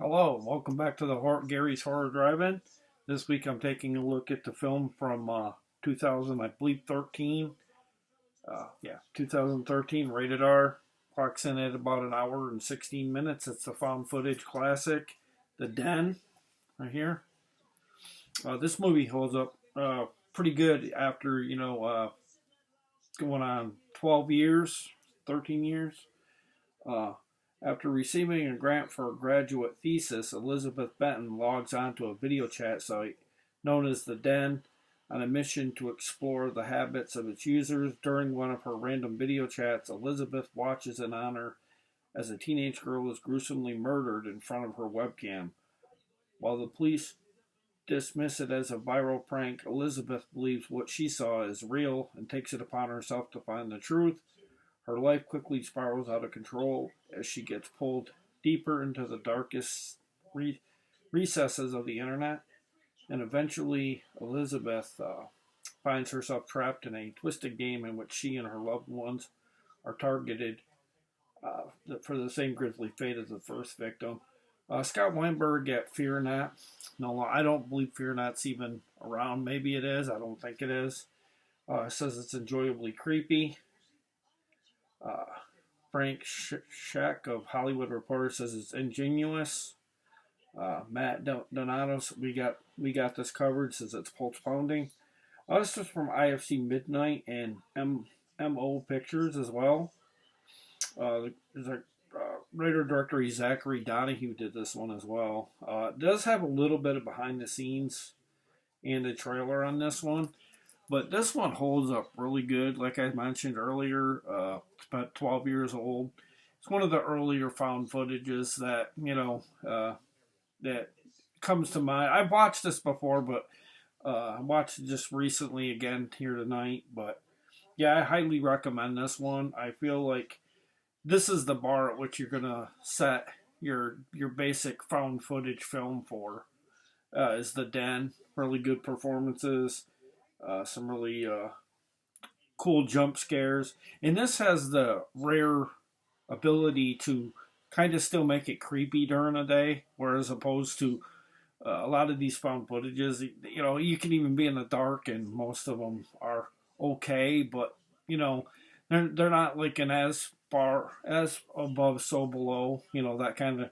Hello, welcome back to the Gary's Horror Drive-In. This week I'm taking a look at the film from 2000, I believe 13. 2013, rated R. Clocks in at about an hour and 16 minutes. It's the found footage classic, The Den, right here. This movie holds up pretty good after, going on 12 years, 13 years. Uh, After receiving a grant for a graduate thesis, Elizabeth Benton logs onto a video chat site known as The Den on a mission to explore the habits of its users. During one of her random video chats, Elizabeth watches in on her as a teenage girl is gruesomely murdered in front of her webcam. While the police dismiss it as a viral prank, Elizabeth believes what she saw is real and takes it upon herself to find the truth. Her life quickly spirals out of control as she gets pulled deeper into the darkest recesses of the internet, and eventually Elizabeth finds herself trapped in a twisted game in which she and her loved ones are targeted for the same grisly fate as the first victim. Scott Weinberg at Fear Not. No, I don't believe Fear Not's even around. Maybe it is. I don't think it is. Says it's enjoyably creepy. Frank Scheck of Hollywood Reporter says it's ingenious. Matt Donato, we got this covered, says it's pulse pounding. This is from IFC Midnight and MO Pictures as well. There's a writer-director Zachary Donohue did this one as well. It does have a little bit of behind the scenes and a trailer on this one. But this one holds up really good. Like I mentioned earlier, it's about 12 years old. It's one of the earlier found footages that, that comes to mind. I've watched this before, but I watched it just recently again here tonight. But yeah, I highly recommend this one. I feel like this is the bar at which you're going to set your basic found footage film for. Is The Den. Really good performances. Some really cool jump scares. And this has the rare ability to kind of still make it creepy during the day, whereas opposed to a lot of these found footages, you can even be in the dark and most of them are okay, but, they're not like an as far, as above, so below, that kind of,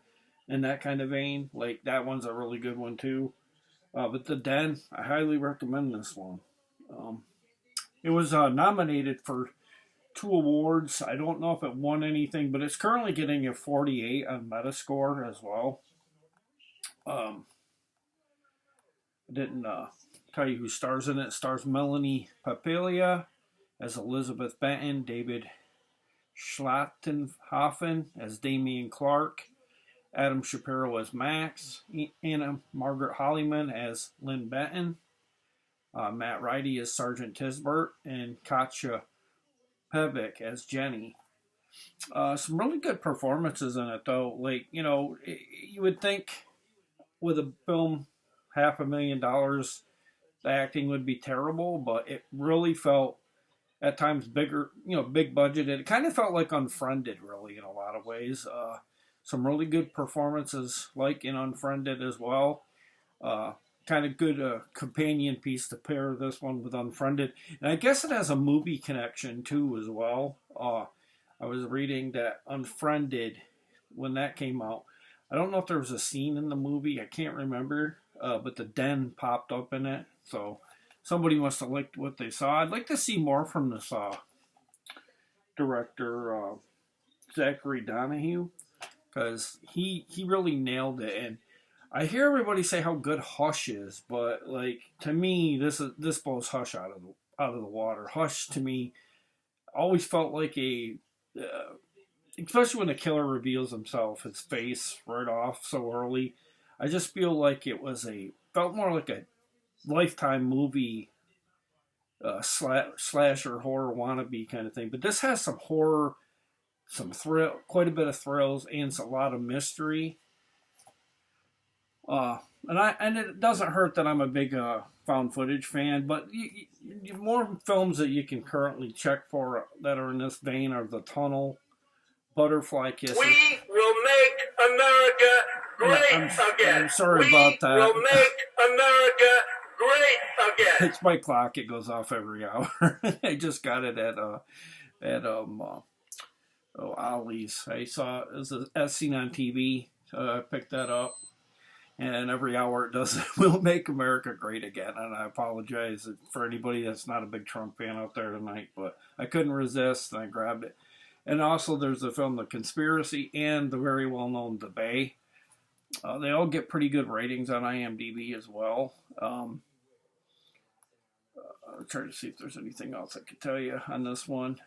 in that kind of vein. Like, that one's a really good one too. But The Den, I highly recommend this one. It was nominated for 2 awards. I don't know if it won anything, but it's currently getting a 48 on Metascore as well. I didn't tell you who stars in it. It stars Melanie Papalia as Elizabeth Benton, David Schlachtenhaufen as Damian Clark, Adam Shapiro as Max, Anna Margaret Hollyman as Lynn Benton, Matt Righty as Sergeant Tisbert, and Katja Pevic as Jenny. Some really good performances in it, though. Like, you would think with a film $500,000, the acting would be terrible, but it really felt at times bigger, big budgeted. It kind of felt like Unfriended, really, in a lot of ways. Some really good performances, like in Unfriended as well. Kind of good companion piece to pair this one with Unfriended. And I guess it has a movie connection too as well. I was reading that Unfriended, when that came out, I don't know if there was a scene in the movie, I can't remember, but The Den popped up in it. So somebody must have liked what they saw. I'd like to see more from this director, Zachary Donohue, because he really nailed it. And I hear everybody say how good Hush is, but like, to me, this blows Hush out of the water. Hush, to me, always felt like especially when the killer reveals himself, his face right off so early. I just feel like it felt more like a Lifetime movie, slasher horror wannabe kind of thing. But this has some horror, some thrill, quite a bit of thrills, and a lot of mystery. And it doesn't hurt that I'm a big found footage fan, but more films that you can currently check for that are in this vein are The Tunnel, Butterfly Kiss. We will make America I'm sorry about that. We will make America great again. It's my clock. It goes off every hour. I just got it at Ollie's. I saw it was as seen on TV. I picked that up, and every hour it does "We'll Make America Great Again." And I apologize for anybody that's not a big Trump fan out there tonight, but I couldn't resist, and I grabbed it. And also, there's the film "The Conspiracy" and the very well-known 𝙃𝙬. They all get pretty good ratings on IMDb as well. I'll try to see if there's anything else I can tell you on this one.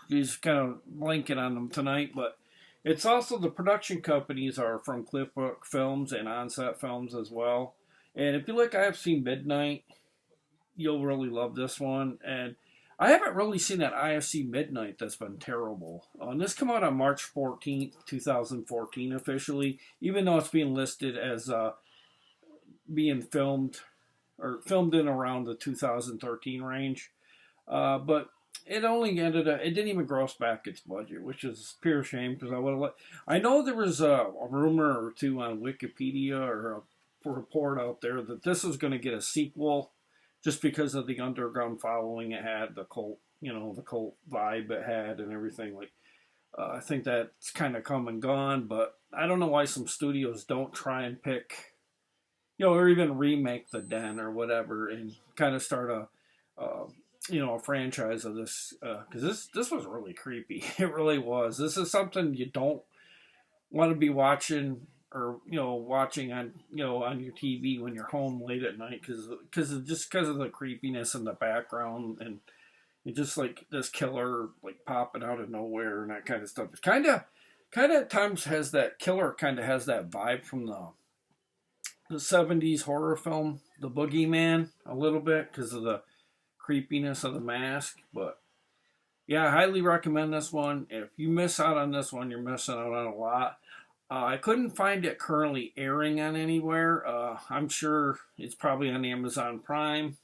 He's kind of blanking on them tonight, but it's also the production companies are from Clipbook Films and Onset Films as well. And if you like IFC Midnight, you'll really love this one. And I haven't really seen that IFC Midnight that's been terrible. This came out on March 14th, 2014 officially, even though it's being listed as being filmed in around the 2013 range. But it only ended up, it didn't even gross back its budget, which is a pure shame because I would have I know there was a rumor or two on Wikipedia or a report out there that this was going to get a sequel just because of the underground following it had, the cult, the cult vibe it had and everything. I think that's kind of come and gone, but I don't know why some studios don't try and pick, or even remake The Den or whatever and kind of start a franchise of this, because this was really creepy. It really was. This is something you don't want to be watching or watching on on your TV when you're home late at night because of the creepiness in the background and it just like this killer like popping out of nowhere and that kind of stuff. It kind of at times has that vibe from the 70s horror film The Boogeyman a little bit because of the creepiness of the mask. But yeah, I highly recommend this one. If you miss out on this one, you're missing out on a lot. I couldn't find it currently airing on anywhere. I'm sure it's probably on Amazon Prime.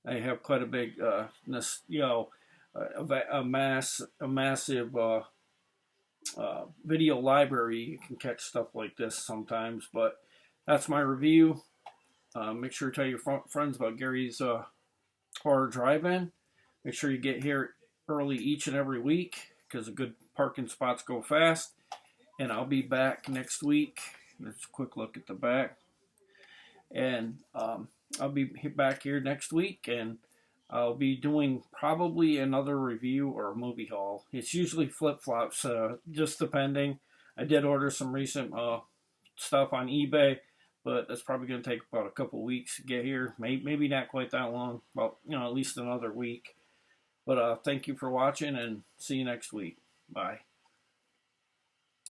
They have quite a big, a massive video library. You can catch stuff like this sometimes. But that's my review. Make sure to tell your friends about Gary's Horror Drive-In. Make sure you get here early each and every week because the good parking spots go fast. And I'll be back next week. Let's a quick look at the back. And I'll be back here next week, and I'll be doing probably another review or a movie haul. It's usually flip-flops, just depending. I did order some recent stuff on eBay, but that's probably going to take about a couple weeks to get here. Maybe not quite that long, about at least another week. But thank you for watching, and see you next week. Bye.